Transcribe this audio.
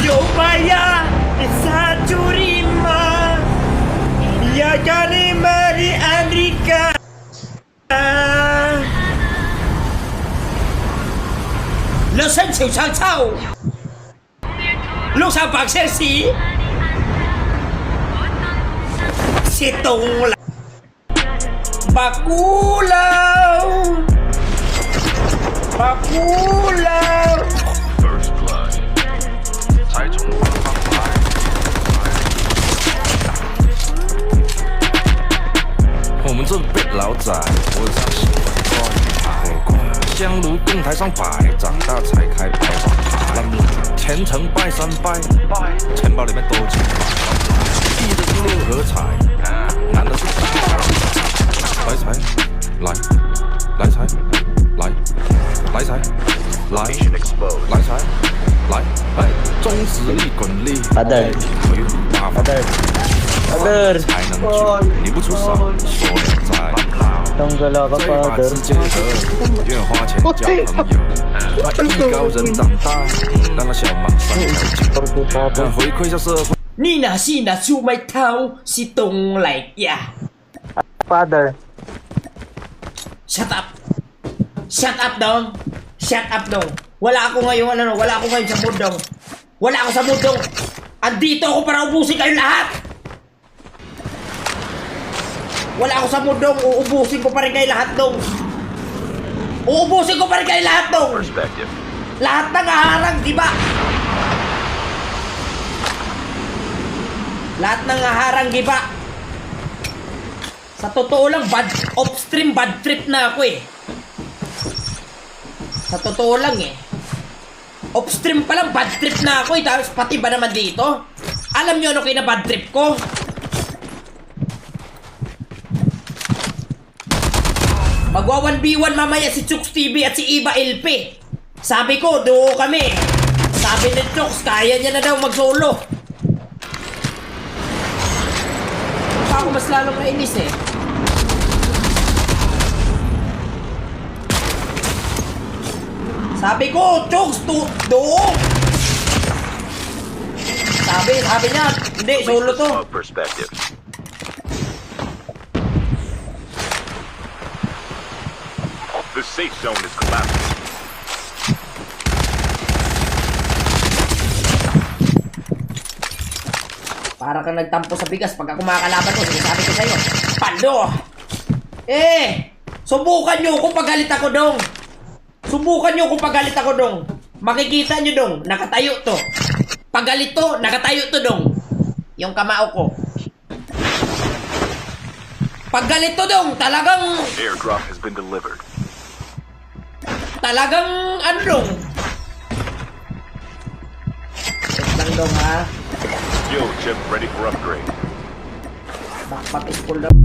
Yobaya sa Churima Yakani Mari Andrika Lo sân chịu sang sau Lúc sau bạc xe xí Xe tùng là Bạc cú lâu Bạc cú lâu First blood，才从何方来？我们这辈老仔，我常喜欢逛街，香炉供台上摆，长大才开牌坊牌。虔诚拜三拜，钱包里面都钱包，一的是六合彩，男的是来财，来来财，来来财，来来财，来哎，中指力滚力，Father 回八方 Father 才能聚，你不出手，说两在。 Tanggal ka, 这把 Father. 世界的，愿花钱交朋友。他艺高人胆大，让他小忙三条筋，看回馈下社会。 Nina sina sumay tao si Tong like ya. Father. Shut up. Shut up dong. Shut up dong. Wala ako ngayon wala ako ngayon sa mood dong. Wala ako sa mood dong. Andito ako para ubusin kayo lahat. Wala ako sa mood dong. Uubusin ko pa rin kayo lahat dong. Uubusin ko pa rin kayo lahat dong. Lahat ng haharang, di ba? Lahat ng haharang, di ba? Sa totoo lang, off-stream bad trip na ako eh. Sa totoo lang eh. Off-stream pa lang, bad trip na ako eh. Tapos pati ba naman dito? Alam nyo ano kayo na bad trip ko? Magwa 1v1 mamaya si Chooks TV at si Iba LP. Sabi ko, duo kami. Sabi ni Chooks, kaya niya na daw mag-solo. Ako mas lalong nainis eh. Sabi ko, Chooks, duo. Sabi niya, hindi, solo to. The safe zone is collapsing. Para kang nagtampo sa bigas pagka kumakalaban ko, sinasabi ko sa'yo, Pando! Subukan nyo kung pagalit ako dong. Subukan nyo kung pagalit ako dong. Makikita nyo dong, nakatayo to. Pagalit to, nakatayo to dong. Yung kamao ko. Pagalit to dong, talagang... Airdrop has been delivered. Talagang ano dong? Wait lang dong ha. Skill chip ready for upgrade. Backpack is full dong.